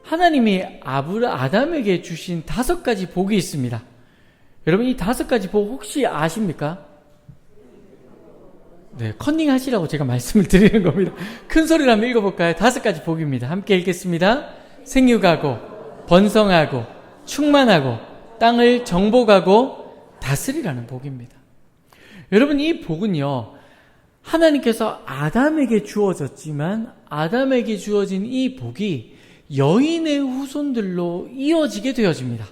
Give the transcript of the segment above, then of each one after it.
하나님이 아담에게 주신 5가지 복이 있습니다. 여러분, 이 5가지 복 혹시 아십니까? 네, 컨닝 하시라고 제가 말씀을 드리는 겁니다. 큰 소리로 한번 읽어볼까요? 5가지 복입니다. 함께 읽겠습니다. 생육하고, 번성하고, 충만하고, 땅을 정복하고, 다스리라는 복입니다. 여러분, 이 복은요, 하나님께서 아담에게 주어졌지만, 아담에게 주어진 이 복이 여인의 후손들로 이어지게 되어집니다.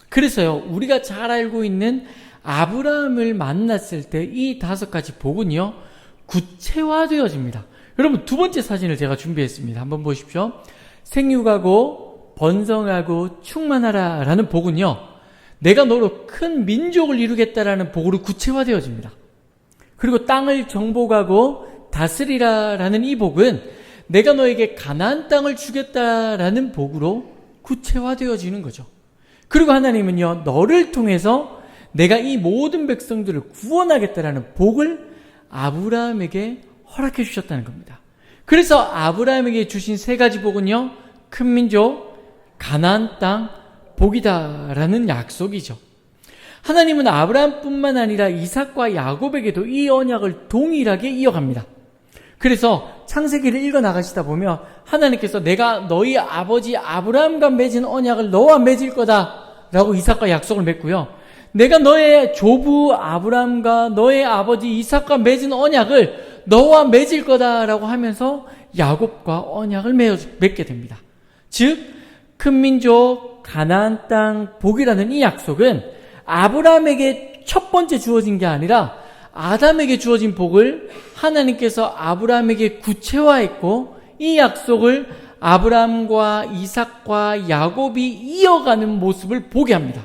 그래서요, 우리가 잘 알고 있는 아브라함을 만났을 때 이 5가지 복은요, 구체화되어집니다. 여러분, 2번째 사진을 제가 준비했습니다. 한번 보십시오. 생육하고 번성하고 충만하라 라는 복은요, 내가 너로 큰 민족을 이루겠다라는 복으로 구체화되어집니다. 그리고 땅을 정복하고 다스리라 라는 이 복은 내가 너에게 가나안 땅을 주겠다라는 복으로 구체화되어지는 거죠. 그리고 하나님은요, 너를 통해서 내가 이 모든 백성들을 구원하겠다라는 복을 아브라함에게 허락해 주셨다는 겁니다. 그래서 아브라함에게 주신 3가지 복은요, 큰 민족, 가나안 땅, 복이다라는 약속이죠. 하나님은 아브라함뿐만 아니라 이삭과 야곱에게도 이 언약을 동일하게 이어갑니다. 그래서 창세기를 읽어 나가시다 보면 하나님께서 내가 너희 아버지 아브라함과 맺은 언약을 너와 맺을 거다라고 이삭과 약속을 맺고요, 내가 너의 조부 아브라함과 너의 아버지 이삭과 맺은 언약을 너와 맺을 거다라고 하면서 야곱과 언약을 맺게 됩니다. 즉, 큰 민족, 가나안 땅, 복이라는 이 약속은 아브라함에게 첫 번째 주어진 게 아니라 아담에게 주어진 복을 하나님께서 아브라함에게 구체화했고, 이 약속을 아브라함과 이삭과 야곱이 이어가는 모습을 보게 합니다.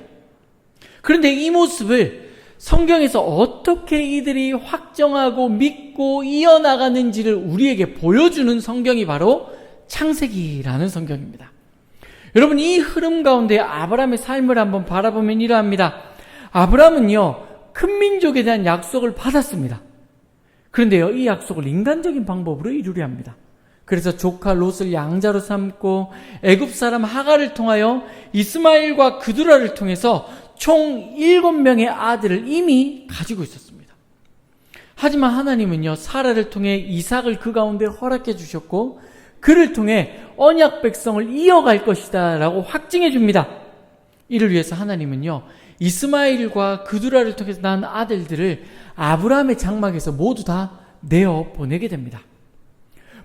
그런데 이 모습을 성경에서 어떻게 이들이 확정하고 믿고 이어나가는지를 우리에게 보여주는 성경이 바로 창세기라는 성경입니다. 여러분, 이 흐름 가운데 아브라함의 삶을 한번 바라보면 이러합니다. 아브라함은요, 큰 민족에 대한 약속을 받았습니다. 그런데요, 이 약속을 인간적인 방법으로 이루려 합니다. 그래서 조카 롯을 양자로 삼고 애굽 사람 하갈을 통하여 이스마엘과 그두라를 통해서 총 7명의 아들을 이미 가지고 있었습니다. 하지만 하나님은요, 사라를 통해 이삭을 그 가운데 허락해 주셨고, 그를 통해 언약 백성을 이어갈 것이다 라고 확증해 줍니다. 이를 위해서 하나님은요, 이스마엘과 그두라를 통해서 낳은 아들들을 아브라함의 장막에서 모두 다 내어 보내게 됩니다.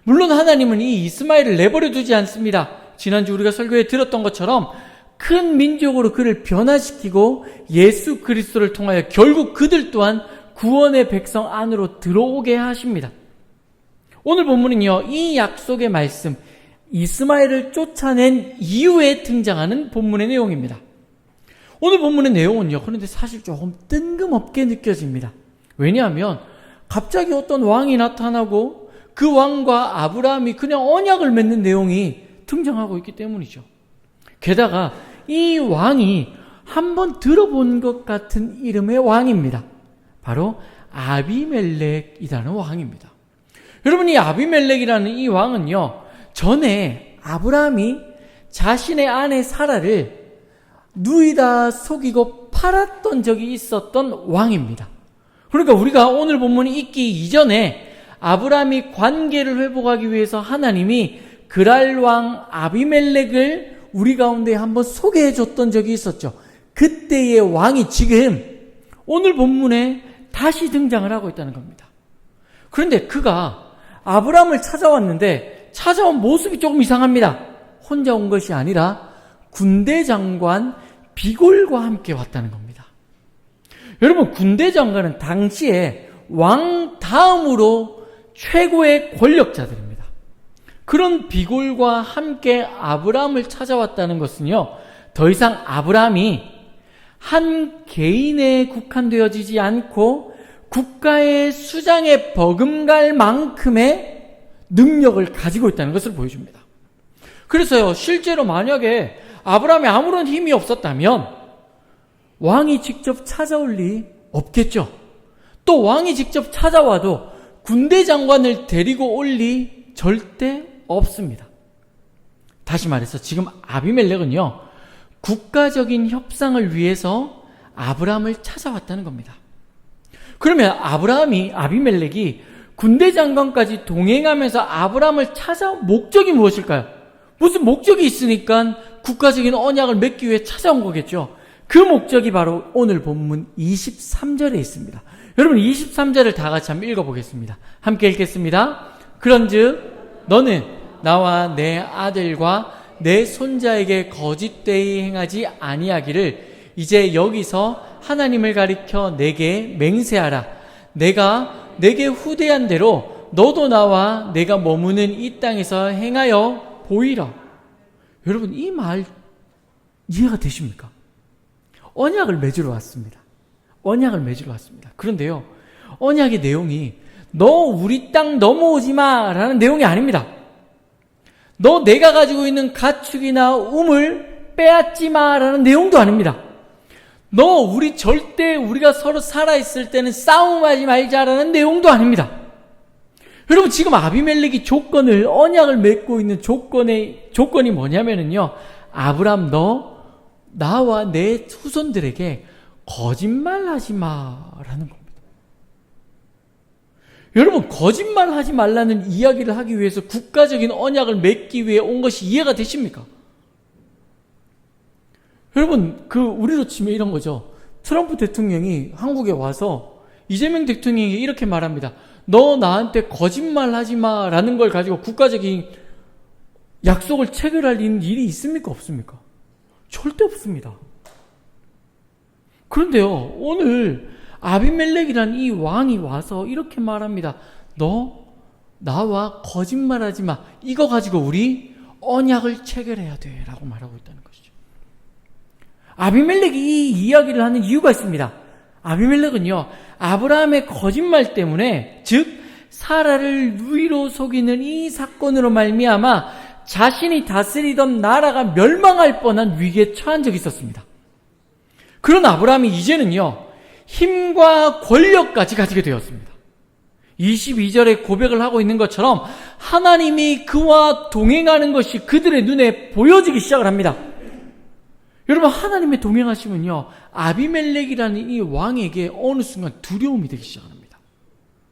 물론 하나님은 이 이스마엘을 내버려 두지 않습니다. 지난주 우리가 설교에 들었던 것처럼 큰 민족으로 그를 변화시키고 예수 그리스도를 통하여 결국 그들 또한 구원의 백성 안으로 들어오게 하십니다. 오늘 본문은요, 이 약속의 말씀, 이스마엘을 쫓아낸 이후에 등장하는 본문의 내용입니다. 오늘 본문의 내용은요, 그런데 사실 조금 뜬금없게 느껴집니다. 왜냐하면 갑자기 어떤 왕이 나타나고 그 왕과 아브라함이 그냥 언약을 맺는 내용이 등장하고 있기 때문이죠. 게다가 이 왕이 한번 들어본 것 같은 이름의 왕입니다. 바로 아비멜렉이라는 왕입니다. 여러분, 이 아비멜렉이라는 이 왕은요, 전에 아브라함이 자신의 아내 사라를 누이다 속이고 팔았던 적이 있었던 왕입니다. 그러니까 우리가 오늘 본문이 있기 이전에 아브라함이 관계를 회복하기 위해서 하나님이 그랄 왕 아비멜렉을 우리 가운데 한번 소개해 줬던 적이 있었죠. 그때의 왕이 지금 오늘 본문에 다시 등장을 하고 있다는 겁니다. 그런데 그가 아브라함을 찾아왔는데 찾아온 모습이 조금 이상합니다. 혼자 온 것이 아니라 군대 장관 비골과 함께 왔다는 겁니다. 여러분, 군대 장관은 당시에 왕 다음으로 최고의 권력자들입니다. 그런 비골과 함께 아브라함을 찾아왔다는 것은요, 더 이상 아브라함이 한 개인에 국한되어지지 않고 국가의 수장에 버금갈 만큼의 능력을 가지고 있다는 것을 보여줍니다. 그래서요, 실제로 만약에 아브라함이 아무런 힘이 없었다면 왕이 직접 찾아올 리 없겠죠. 또 왕이 직접 찾아와도 군대 장관을 데리고 올 리 절대 없습니다. 다시 말해서 지금 아비멜렉은요, 국가적인 협상을 위해서 아브라함을 찾아왔다는 겁니다. 그러면 아비멜렉이 군대 장관까지 동행하면서 아브라함을 찾아온 목적이 무엇일까요? 무슨 목적이 있으니까 국가적인 언약을 맺기 위해 찾아온 거겠죠. 그 목적이 바로 오늘 본문 23절에 있습니다. 여러분 23절을 다 같이 한번 읽어보겠습니다. 함께 읽겠습니다. 그런즉 너는 나와 내 아들과 내 손자에게 거짓되이 행하지 아니하기를 이제 여기서 하나님을 가리켜 내게 맹세하라. 내가 내게 후대한 대로 너도 나와 내가 머무는 이 땅에서 행하여 보이라. 여러분 이 말 이해가 되십니까? 언약을 맺으러 왔습니다. 언약을 맺으러 왔습니다. 그런데요, 언약의 내용이 너 우리 땅 넘어오지 마라는 내용이 아닙니다. 너 내가 가지고 있는 가축이나 우물 빼앗지 마라는 내용도 아닙니다. 너 우리 절대 우리가 서로 살아있을 때는 싸움하지 말자라는 내용도 아닙니다. 여러분 지금 아비멜렉이 언약을 맺고 있는 조건이 뭐냐면요, 아브람 너 나와 내 후손들에게 거짓말하지 마라는 겁니다. 여러분 거짓말하지 말라는 이야기를 하기 위해서 국가적인 언약을 맺기 위해 온 것이 이해가 되십니까? 여러분 우리로 치면 이런 거죠. 트럼프 대통령이 한국에 와서 이재명 대통령이 이렇게 말합니다. 너 나한테 거짓말하지 마라는 걸 가지고 국가적인 약속을 체결할 일이 있습니까? 없습니까? 절대 없습니다. 그런데요, 오늘 아비멜렉이란 이 왕이 와서 이렇게 말합니다. 너 나와 거짓말하지 마. 이거 가지고 우리 언약을 체결해야 돼 라고 말하고 있다는 것이죠. 아비멜렉이 이 이야기를 하는 이유가 있습니다. 아비멜렉은요, 아브라함의 거짓말 때문에, 즉 사라를 누이로 속이는 이 사건으로 말미암아 자신이 다스리던 나라가 멸망할 뻔한 위기에 처한 적이 있었습니다. 그런 아브라함이 이제는요, 힘과 권력까지 가지게 되었습니다. 22절에 고백을 하고 있는 것처럼 하나님이 그와 동행하는 것이 그들의 눈에 보여지기 시작을 합니다. 여러분 하나님의 동행하시면요, 아비멜렉이라는 이 왕에게 어느 순간 두려움이 되기 시작합니다.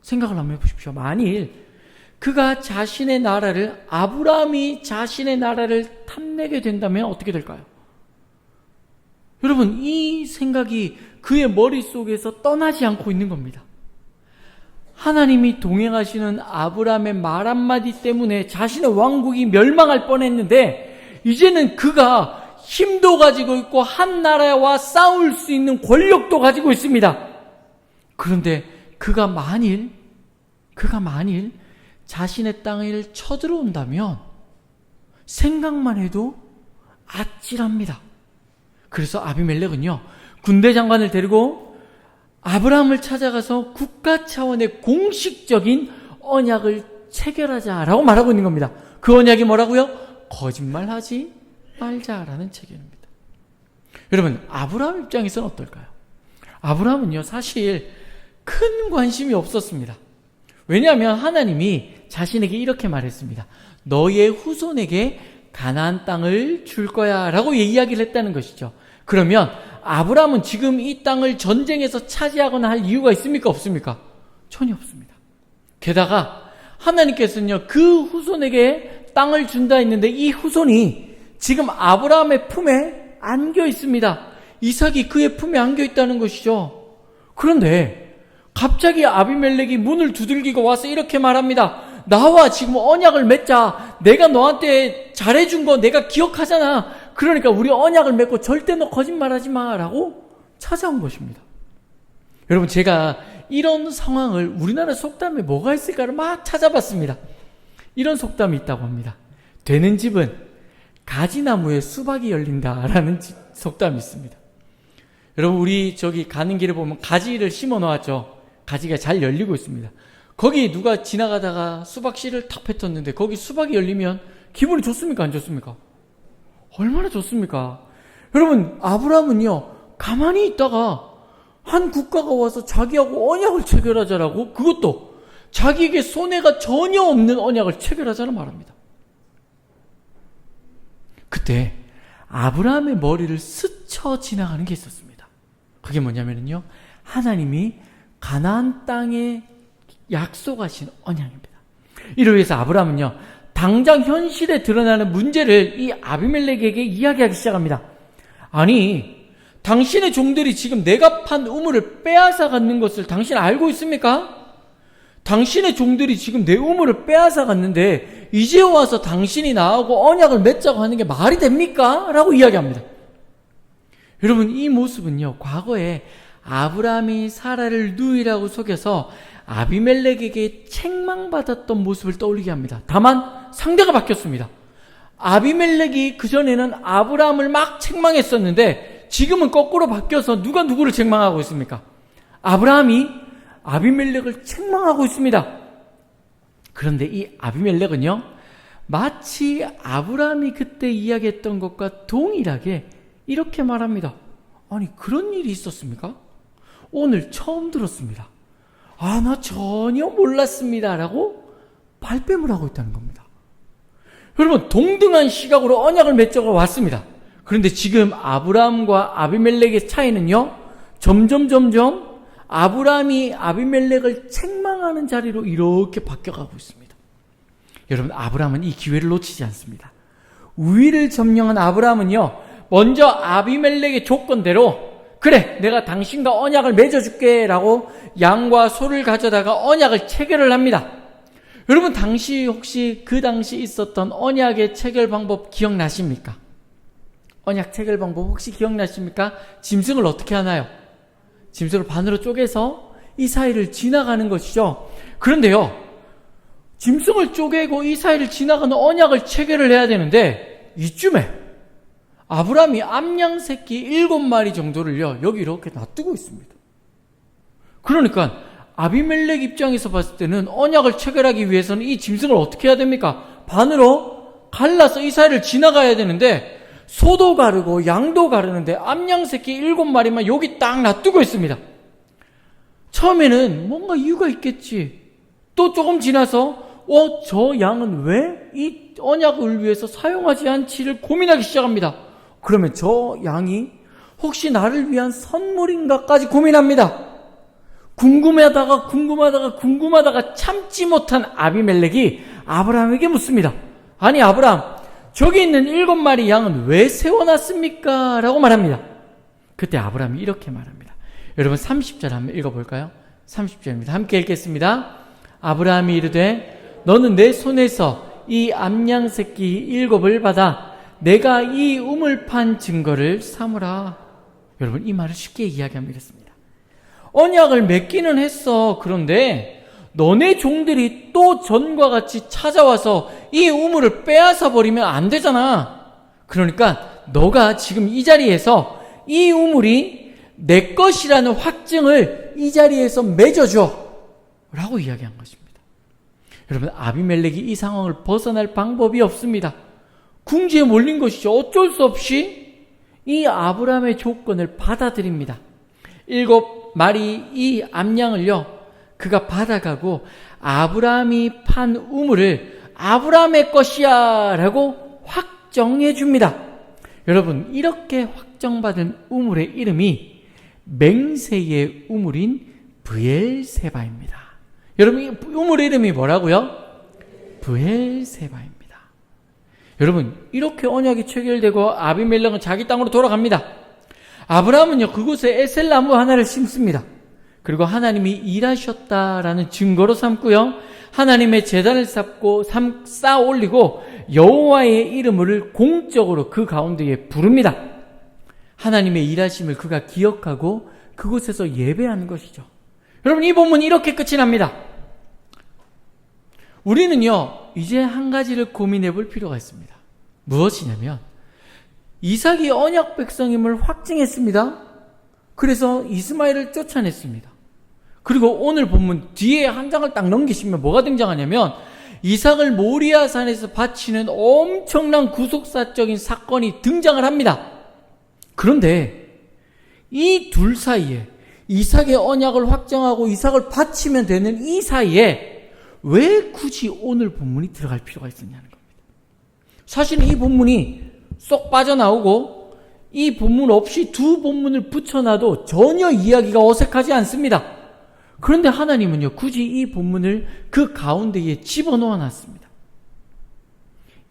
생각을 한번 해보십시오. 만일 그가 아브라함이 자신의 나라를 탐내게 된다면 어떻게 될까요? 여러분 이 생각이 그의 머릿속에서 떠나지 않고 있는 겁니다. 하나님이 동행하시는 아브라함의 말 한마디 때문에 자신의 왕국이 멸망할 뻔했는데 이제는 그가 힘도 가지고 있고 한 나라와 싸울 수 있는 권력도 가지고 있습니다. 그런데 그가 만일 자신의 땅을 쳐들어온다면 생각만 해도 아찔합니다. 그래서 아비멜렉은요, 군대 장관을 데리고 아브라함을 찾아가서 국가 차원의 공식적인 언약을 체결하자라고 말하고 있는 겁니다. 그 언약이 뭐라고요? 거짓말하지 말자라는 체결입니다. 여러분 아브라함 입장에서는 어떨까요? 아브라함은요 사실 큰 관심이 없었습니다. 왜냐하면 하나님이 자신에게 이렇게 말했습니다. 너의 후손에게 가나안 땅을 줄 거야 라고 이야기를 했다는 것이죠. 그러면 아브라함은 지금 이 땅을 전쟁에서 차지하거나 할 이유가 있습니까? 없습니까? 전혀 없습니다. 게다가 하나님께서는요 그 후손에게 땅을 준다 했는데 이 후손이 지금 아브라함의 품에 안겨 있습니다. 이삭이 그의 품에 안겨 있다는 것이죠. 그런데 갑자기 아비멜렉이 문을 두들기고 와서 이렇게 말합니다. 나와 지금 언약을 맺자. 내가 너한테 잘해준 거 내가 기억하잖아. 그러니까 우리 언약을 맺고 절대 너 거짓말하지 마 라고 찾아온 것입니다. 여러분 제가 이런 상황을 우리나라 속담에 뭐가 있을까를 막 찾아봤습니다. 이런 속담이 있다고 합니다. 되는 집은 가지나무에 수박이 열린다라는 속담이 있습니다. 여러분 우리 저기 가는 길에 보면 가지를 심어 놓았죠. 가지가 잘 열리고 있습니다. 거기 누가 지나가다가 수박씨를 탁 뱉었는데 거기 수박이 열리면 기분이 좋습니까? 안 좋습니까? 얼마나 좋습니까? 여러분 아브라함은요 가만히 있다가 한 국가가 와서 자기하고 언약을 체결하자라고, 그것도 자기에게 손해가 전혀 없는 언약을 체결하자는 말합니다. 그때 아브라함의 머리를 스쳐 지나가는 게 있었습니다. 그게 뭐냐면요, 하나님이 가나안 땅에 약속하신 언약입니다. 이를 위해서 아브라함은요, 당장 현실에 드러나는 문제를 이 아비멜렉에게 이야기하기 시작합니다. 아니, 당신의 종들이 지금 내가 판 우물을 빼앗아 가는 것을 당신 알고 있습니까? 당신의 종들이 지금 내 우물을 빼앗아 갔는데 이제 와서 당신이 나하고 언약을 맺자고 하는 게 말이 됩니까? 라고 이야기합니다. 여러분, 이 모습은요, 과거에 아브라함이 사라를 누이라고 속여서 아비멜렉에게 책망받았던 모습을 떠올리게 합니다. 다만 상대가 바뀌었습니다. 아비멜렉이 그전에는 아브라함을 막 책망했었는데 지금은 거꾸로 바뀌어서 누가 누구를 책망하고 있습니까? 아브라함이 아비멜렉을 책망하고 있습니다. 그런데 이 아비멜렉은요, 마치 아브라함이 그때 이야기했던 것과 동일하게 이렇게 말합니다. 아니, 그런 일이 있었습니까? 오늘 처음 들었습니다. 아, 나 전혀 몰랐습니다. 라고 발뺌을 하고 있다는 겁니다. 여러분, 동등한 시각으로 언약을 맺자고 왔습니다. 그런데 지금 아브라함과 아비멜렉의 차이는요, 점점 아브라함이 아비멜렉을 책망하는 자리로 이렇게 바뀌어가고 있습니다. 여러분, 아브라함은 이 기회를 놓치지 않습니다. 우위를 점령한 아브라함은요, 먼저 아비멜렉의 조건대로 그래, 내가 당신과 언약을 맺어줄게 라고 양과 소를 가져다가 언약을 체결을 합니다. 여러분, 혹시 그 당시 있었던 언약의 체결 방법 기억나십니까? 언약 체결 방법 혹시 기억나십니까? 짐승을 어떻게 하나요? 짐승을 반으로 쪼개서 이 사이를 지나가는 것이죠. 그런데요, 짐승을 쪼개고 이 사이를 지나가는 언약을 체결을 해야 되는데 이쯤에 아브라함이 암양 새끼 7마리 정도를요, 여기 이렇게 놔두고 있습니다. 그러니까 아비멜렉 입장에서 봤을 때는 언약을 체결하기 위해서는 이 짐승을 어떻게 해야 됩니까? 반으로 갈라서 이 사이를 지나가야 되는데 소도 가르고 양도 가르는데 암양 새끼 7마리만 여기 딱 놔두고 있습니다. 처음에는 뭔가 이유가 있겠지. 또 조금 지나서 저 양은 왜 이 언약을 위해서 사용하지 않지를 고민하기 시작합니다. 그러면 저 양이 혹시 나를 위한 선물인가까지 고민합니다. 궁금하다가 참지 못한 아비멜렉이 아브라함에게 묻습니다. 아니, 아브라함, 저기 있는 7마리 양은 왜 세워놨습니까? 라고 말합니다. 그때 아브라함이 이렇게 말합니다. 여러분, 30절 한번 읽어볼까요? 30절입니다. 함께 읽겠습니다. 아브라함이 이르되 너는 내 손에서 이 암양 새끼 7을 받아 내가 이 우물 판 증거를 삼으라. 여러분, 이 말을 쉽게 이야기하겠습니다. 언약을 맺기는 했어. 그런데 너네 종들이 또 전과 같이 찾아와서 이 우물을 빼앗아 버리면 안 되잖아. 그러니까 너가 지금 이 자리에서 이 우물이 내 것이라는 확증을 이 자리에서 맺어줘 라고 이야기한 것입니다. 여러분, 아비멜렉이 이 상황을 벗어날 방법이 없습니다. 궁지에 몰린 것이죠. 어쩔 수 없이 이 아브라함의 조건을 받아들입니다. 7마리 이 암양을요, 그가 받아가고 아브라함이 판 우물을 아브라함의 것이야 라고 확정해 줍니다. 여러분, 이렇게 확정받은 우물의 이름이 맹세의 우물인 브엘세바입니다. 여러분, 이 우물의 이름이 뭐라고요? 브엘세바입니다. 여러분, 이렇게 언약이 체결되고 아비멜렉은 자기 땅으로 돌아갑니다. 아브라함은요, 그곳에 에셀나무 하나를 심습니다. 그리고 하나님이 일하셨다라는 증거로 삼고요, 하나님의 제단을 쌓아 올리고 여호와의 이름을 공적으로 그 가운데에 부릅니다. 하나님의 일하심을 그가 기억하고 그곳에서 예배하는 것이죠. 여러분, 이 본문이 이렇게 끝이 납니다. 우리는요, 이제 한 가지를 고민해 볼 필요가 있습니다. 무엇이냐면, 이삭이 언약 백성임을 확증했습니다. 그래서 이스마엘을 쫓아냈습니다. 그리고 오늘 본문 뒤에 한 장을 딱 넘기시면 뭐가 등장하냐면, 이삭을 모리아산에서 바치는 엄청난 구속사적인 사건이 등장을 합니다. 그런데 이 둘 사이에, 이삭의 언약을 확정하고 이삭을 바치면 되는 이 사이에 왜 굳이 오늘 본문이 들어갈 필요가 있었냐는 겁니다. 사실 이 본문이 쏙 빠져나오고 이 본문 없이 두 본문을 붙여놔도 전혀 이야기가 어색하지 않습니다. 그런데 하나님은요, 굳이 이 본문을 그 가운데에 집어넣어 놨습니다.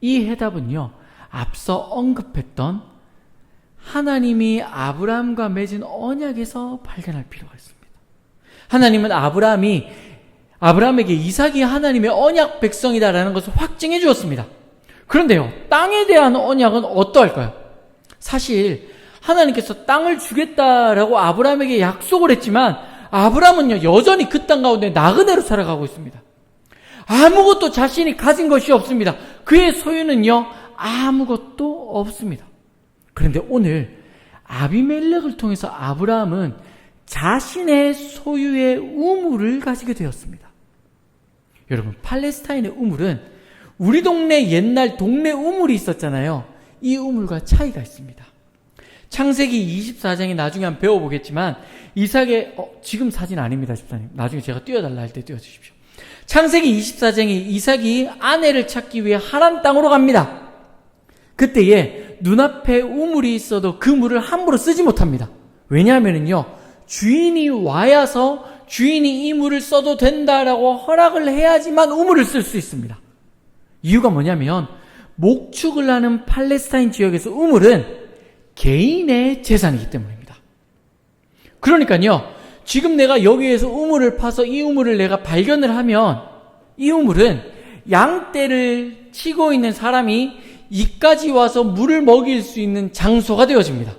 이 해답은요, 앞서 언급했던 하나님이 아브라함과 맺은 언약에서 발견할 필요가 있습니다. 하나님은 아브라함에게 이삭이 하나님의 언약 백성이다라는 것을 확증해 주었습니다. 그런데요, 땅에 대한 언약은 어떠할까요? 사실 하나님께서 땅을 주겠다라고 아브라함에게 약속을 했지만 아브라함은요, 여전히 그 땅 가운데 나그네로 살아가고 있습니다. 아무것도 자신이 가진 것이 없습니다. 그의 소유는요, 아무것도 없습니다. 그런데 오늘 아비멜렉을 통해서 아브라함은 자신의 소유의 우물을 가지게 되었습니다. 여러분, 팔레스타인의 우물은 우리 동네 옛날 동네 우물이 있었잖아요. 이 우물과 차이가 있습니다. 창세기 24장에 나중에 한번 배워보겠지만 이삭의 지금 사진 아닙니다, 집사님. 나중에 제가 띄워달라 할 때 띄워주십시오. 창세기 24장에 이삭이 아내를 찾기 위해 하란 땅으로 갑니다. 그때에 눈앞에 우물이 있어도 그 물을 함부로 쓰지 못합니다. 왜냐하면요, 주인이 와야서 주인이 이 물을 써도 된다라고 허락을 해야지만 우물을 쓸 수 있습니다. 이유가 뭐냐면 목축을 하는 팔레스타인 지역에서 우물은 개인의 재산이기 때문입니다. 그러니까요, 지금 내가 여기에서 우물을 파서 이 우물을 내가 발견을 하면 이 우물은 양떼를 치고 있는 사람이 이까지 와서 물을 먹일 수 있는 장소가 되어집니다.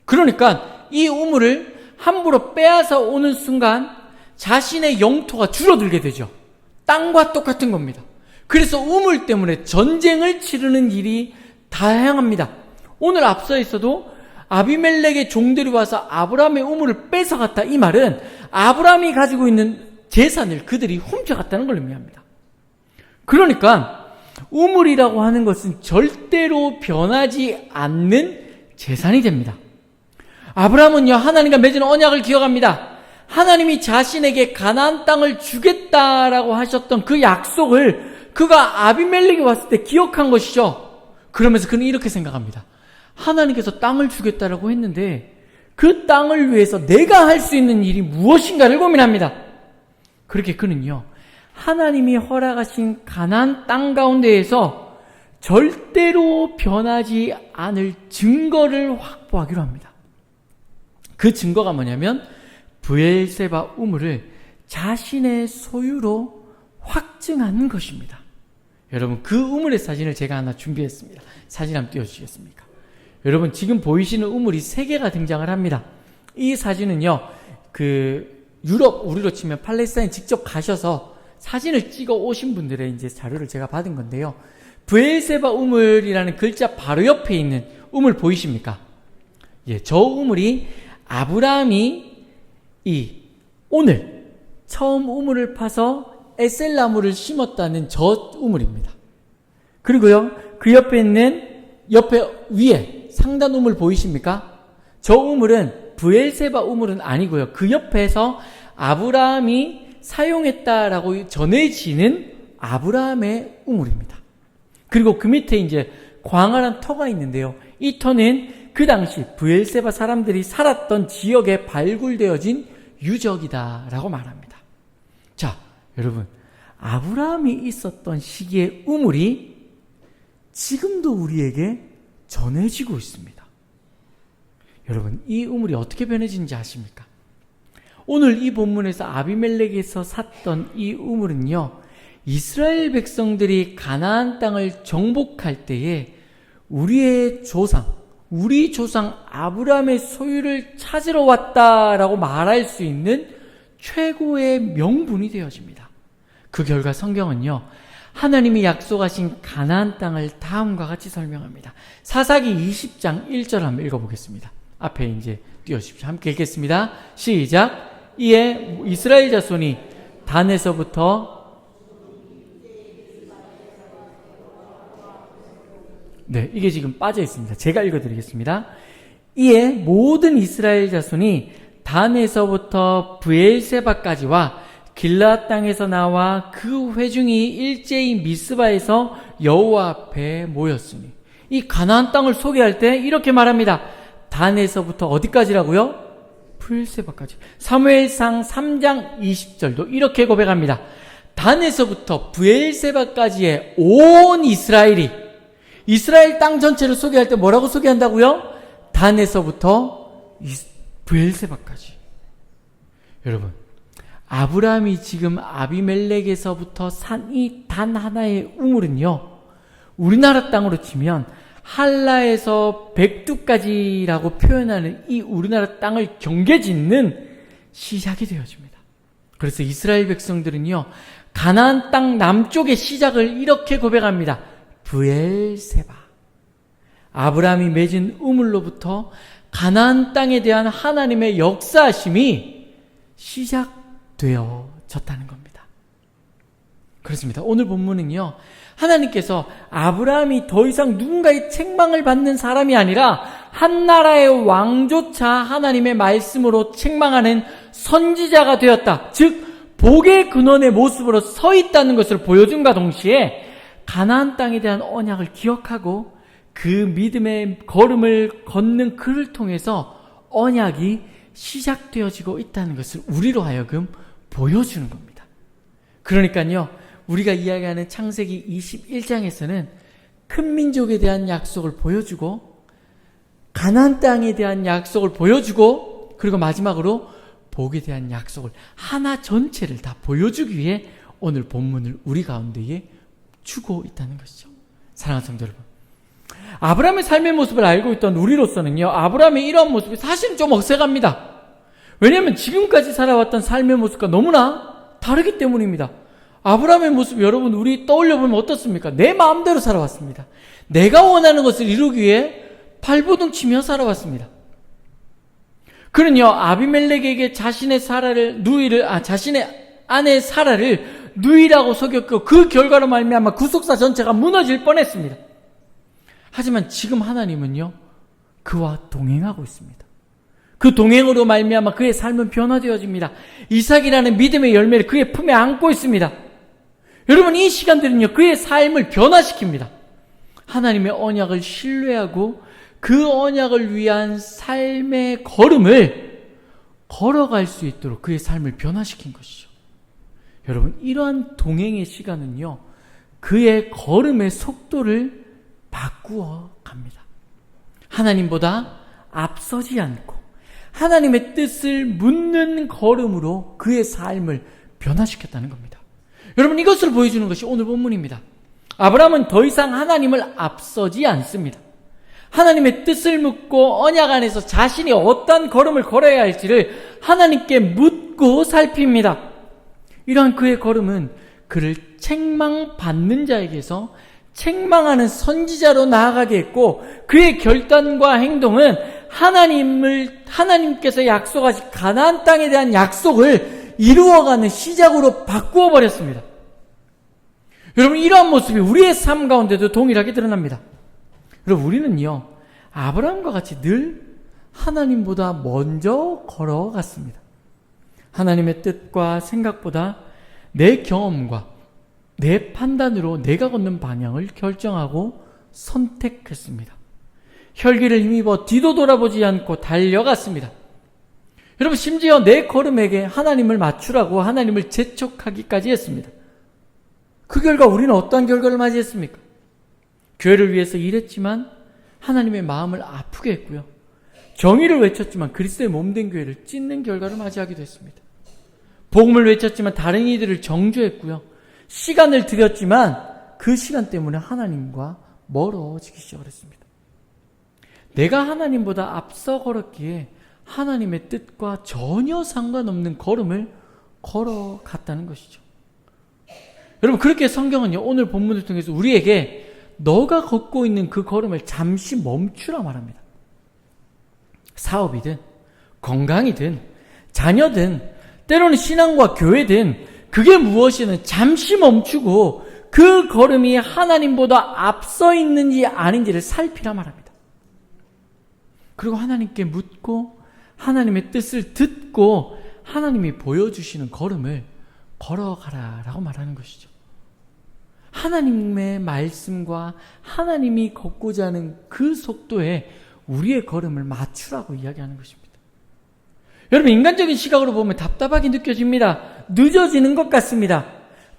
그러니까 이 우물을 함부로 빼앗아 오는 순간 자신의 영토가 줄어들게 되죠. 땅과 똑같은 겁니다. 그래서 우물 때문에 전쟁을 치르는 일이 다양합니다. 오늘 앞서 있어도 아비멜렉의 종들이 와서 아브라함의 우물을 뺏어갔다, 이 말은 아브라함이 가지고 있는 재산을 그들이 훔쳐갔다는 걸 의미합니다. 그러니까 우물이라고 하는 것은 절대로 변하지 않는 재산이 됩니다. 아브라함은요, 하나님과 맺은 언약을 기억합니다. 하나님이 자신에게 가나안 땅을 주겠다라고 하셨던 그 약속을 그가 아비멜렉이 왔을 때 기억한 것이죠. 그러면서 그는 이렇게 생각합니다. 하나님께서 땅을 주겠다라고 했는데 그 땅을 위해서 내가 할 수 있는 일이 무엇인가를 고민합니다. 그렇게 그는요, 하나님이 허락하신 가나안 땅 가운데에서 절대로 변하지 않을 증거를 확보하기로 합니다. 그 증거가 뭐냐면 브엘세바 우물을 자신의 소유로 확증하는 것입니다. 여러분, 그 우물의 사진을 제가 하나 준비했습니다. 사진 한번 띄워주시겠습니까? 여러분, 지금 보이시는 우물이 3개가 등장을 합니다. 이 사진은요, 유럽, 우리로 치면 팔레스타인 직접 가셔서 사진을 찍어 오신 분들의 이제 자료를 제가 받은 건데요. 브엘세바 우물이라는 글자 바로 옆에 있는 우물 보이십니까? 예, 저 우물이 아브라함이 오늘 처음 우물을 파서 에셀나무를 심었다는 저 우물입니다. 그리고요, 그 옆에 있는 위에 상단 우물 보이십니까? 저 우물은 브엘세바 우물은 아니고요. 그 옆에서 아브라함이 사용했다라고 전해지는 아브라함의 우물입니다. 그리고 그 밑에 이제 광활한 터가 있는데요. 이 터는 그 당시 브엘세바 사람들이 살았던 지역에 발굴되어진 유적이다라고 말합니다. 자, 여러분, 아브라함이 있었던 시기의 우물이 지금도 우리에게 전해지고 있습니다. 여러분, 이 우물이 어떻게 변해지는지 아십니까? 오늘 이 본문에서 아비멜렉에서 샀던 이 우물은요, 이스라엘 백성들이 가나안 땅을 정복할 때에 우리 조상 아브라함의 소유를 찾으러 왔다라고 말할 수 있는 최고의 명분이 되어집니다. 그 결과 성경은요, 하나님이 약속하신 가나안 땅을 다음과 같이 설명합니다. 사사기 20장 1절 한번 읽어보겠습니다. 앞에 이제 띄워주십시오. 함께 읽겠습니다. 시작. 이에 이스라엘 자손이 단에서부터 이게 지금 빠져 있습니다. 제가 읽어드리겠습니다. 이에 모든 이스라엘 자손이 단에서부터 브엘세바까지와 길르앗 땅에서 나와 그 회중이 일제히 미스바에서 여호와 앞에 모였으니, 이 가나안 땅을 소개할 때 이렇게 말합니다. 단에서부터 어디까지라고요? 브엘세바까지. 사무엘상 3장 20절도 이렇게 고백합니다. 단에서부터 브엘세바까지의 온 이스라엘이, 이스라엘 땅 전체를 소개할 때 뭐라고 소개한다고요? 단에서부터 브엘세바까지. 여러분, 아브라함이 지금 아비멜렉에서부터 산 이 단 하나의 우물은요, 우리나라 땅으로 치면 한라에서 백두까지라고 표현하는 이 우리나라 땅을 경계짓는 시작이 되어집니다. 그래서 이스라엘 백성들은요, 가나안 땅 남쪽의 시작을 이렇게 고백합니다. 브엘세바. 아브라함이 맺은 우물로부터 가나안 땅에 대한 하나님의 역사하심이 시작되어졌다는 겁니다. 그렇습니다. 오늘 본문은요, 하나님께서 아브라함이 더 이상 누군가의 책망을 받는 사람이 아니라 한 나라의 왕조차 하나님의 말씀으로 책망하는 선지자가 되었다. 즉 복의 근원의 모습으로 서 있다는 것을 보여준과 동시에 가나안 땅에 대한 언약을 기억하고 그 믿음의 걸음을 걷는 그를 통해서 언약이 시작되어지고 있다는 것을 우리로 하여금 보여주는 겁니다. 그러니까요, 우리가 이야기하는 창세기 21장에서는 큰 민족에 대한 약속을 보여주고 가나안 땅에 대한 약속을 보여주고 그리고 마지막으로 복에 대한 약속을 하나 전체를 다 보여주기 위해 오늘 본문을 우리 가운데에 주고 있다는 것이죠. 사랑하는 성도 여러분, 아브라함의 삶의 모습을 알고 있던 우리로서는요, 아브라함의 이러한 모습이 사실은 좀 어색합니다. 왜냐하면 지금까지 살아왔던 삶의 모습과 너무나 다르기 때문입니다. 아브라함의 모습 여러분 우리 떠올려보면 어떻습니까? 내 마음대로 살아왔습니다. 내가 원하는 것을 이루기 위해 발버둥 치며 살아왔습니다. 그는요, 아비멜렉에게 자신의 아내 사라를 누이라고 속였고 그 결과로 말미암아 구속사 전체가 무너질 뻔했습니다. 하지만 지금 하나님은요, 그와 동행하고 있습니다. 그 동행으로 말미암아 그의 삶은 변화되어집니다. 이삭이라는 믿음의 열매를 그의 품에 안고 있습니다. 여러분, 이 시간들은요, 그의 삶을 변화시킵니다. 하나님의 언약을 신뢰하고 그 언약을 위한 삶의 걸음을 걸어갈 수 있도록 그의 삶을 변화시킨 것이죠. 여러분, 이러한 동행의 시간은요, 그의 걸음의 속도를 바꾸어 갑니다. 하나님보다 앞서지 않고 하나님의 뜻을 묻는 걸음으로 그의 삶을 변화시켰다는 겁니다. 여러분, 이것을 보여주는 것이 오늘 본문입니다. 아브라함은 더 이상 하나님을 앞서지 않습니다. 하나님의 뜻을 묻고 언약 안에서 자신이 어떠한 걸음을 걸어야 할지를 하나님께 묻고 살핍니다. 이러한 그의 걸음은 그를 책망받는 자에게서 책망하는 선지자로 나아가게 했고, 그의 결단과 행동은 하나님께서 약속하신 가나안 땅에 대한 약속을 이루어가는 시작으로 바꾸어 버렸습니다. 여러분, 이러한 모습이 우리의 삶 가운데도 동일하게 드러납니다. 여러분, 우리는요, 아브라함과 같이 늘 하나님보다 먼저 걸어갔습니다. 하나님의 뜻과 생각보다 내 경험과 내 판단으로 내가 걷는 방향을 결정하고 선택했습니다. 혈기를 힘입어 뒤도 돌아보지 않고 달려갔습니다. 여러분, 심지어 내 걸음에게 하나님을 맞추라고 하나님을 재촉하기까지 했습니다. 그 결과 우리는 어떠한 결과를 맞이했습니까? 교회를 위해서 일했지만 하나님의 마음을 아프게 했고요. 정의를 외쳤지만 그리스도의 몸된 교회를 찢는 결과를 맞이하기도 했습니다. 복음을 외쳤지만 다른 이들을 정죄했고요. 시간을 들였지만 그 시간 때문에 하나님과 멀어지기 시작했습니다. 내가 하나님보다 앞서 걸었기에 하나님의 뜻과 전혀 상관없는 걸음을 걸어갔다는 것이죠. 여러분, 그렇게 성경은요, 오늘 본문을 통해서 우리에게 너가 걷고 있는 그 걸음을 잠시 멈추라 말합니다. 사업이든 건강이든 자녀든 때로는 신앙과 교회든 그게 무엇이든 잠시 멈추고 그 걸음이 하나님보다 앞서 있는지 아닌지를 살피라 말합니다. 그리고 하나님께 묻고 하나님의 뜻을 듣고 하나님이 보여주시는 걸음을 걸어가라라고 말하는 것이죠. 하나님의 말씀과 하나님이 걷고자 하는 그 속도에 우리의 걸음을 맞추라고 이야기하는 것입니다. 여러분, 인간적인 시각으로 보면 답답하게 느껴집니다. 늦어지는 것 같습니다.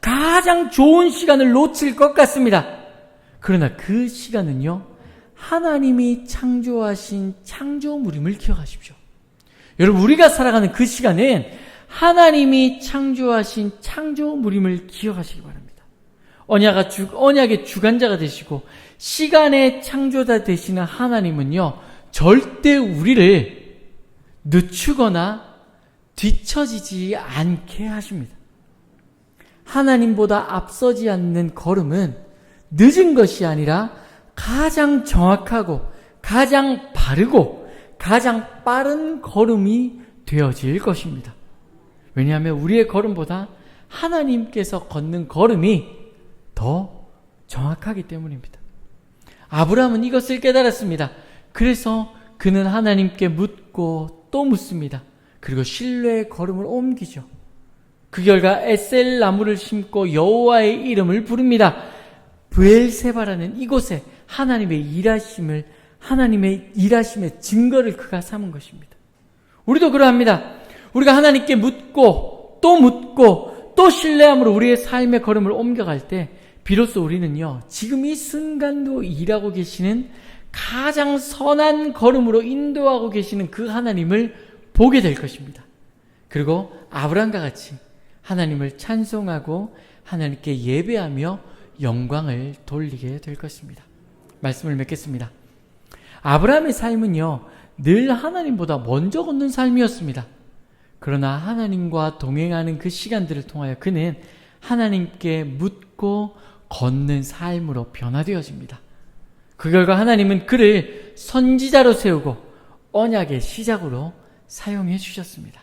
가장 좋은 시간을 놓칠 것 같습니다. 그러나 그 시간은요, 하나님이 창조하신 창조물임을 기억하십시오. 여러분, 우리가 살아가는 그 시간은 하나님이 창조하신 창조물임을 기억하시기 바랍니다. 언약의 주관자가 되시고 시간의 창조자 되시는 하나님은요, 절대 우리를 늦추거나 뒤처지지 않게 하십니다. 하나님보다 앞서지 않는 걸음은 늦은 것이 아니라 가장 정확하고 가장 바르고 가장 빠른 걸음이 되어질 것입니다. 왜냐하면 우리의 걸음보다 하나님께서 걷는 걸음이 더 정확하기 때문입니다. 아브라함은 이것을 깨달았습니다. 그래서 그는 하나님께 묻고 또 묻습니다. 그리고 신뢰의 걸음을 옮기죠. 그 결과 에셀 나무를 심고 여호와의 이름을 부릅니다. 브엘세바라는 이곳에 하나님의 일하심의 증거를 그가 삼은 것입니다. 우리도 그러합니다. 우리가 하나님께 묻고 또 신뢰함으로 우리의 삶의 걸음을 옮겨갈 때 비로소 우리는요, 지금 이 순간도 일하고 계시는 가장 선한 걸음으로 인도하고 계시는 그 하나님을 보게 될 것입니다. 그리고 아브라함과 같이 하나님을 찬송하고 하나님께 예배하며 영광을 돌리게 될 것입니다. 말씀을 맺겠습니다. 아브라함의 삶은요, 늘 하나님보다 먼저 걷는 삶이었습니다. 그러나 하나님과 동행하는 그 시간들을 통하여 그는 하나님께 묻고 걷는 삶으로 변화되어집니다. 그 결과 하나님은 그를 선지자로 세우고 언약의 시작으로 사용해 주셨습니다.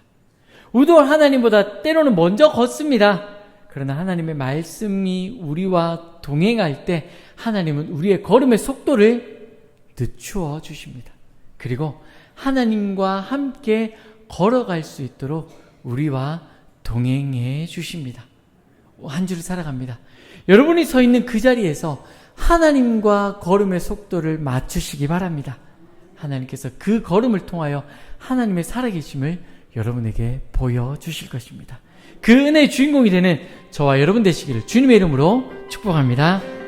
우리도 하나님보다 때로는 먼저 걷습니다. 그러나 하나님의 말씀이 우리와 동행할 때 하나님은 우리의 걸음의 속도를 늦추어 주십니다. 그리고 하나님과 함께 걸어갈 수 있도록 우리와 동행해 주십니다. 한 주를 살아갑니다. 여러분이 서 있는 그 자리에서 하나님과 걸음의 속도를 맞추시기 바랍니다. 하나님께서 그 걸음을 통하여 하나님의 살아계심을 여러분에게 보여주실 것입니다. 그 은혜의 주인공이 되는 저와 여러분 되시기를 주님의 이름으로 축복합니다.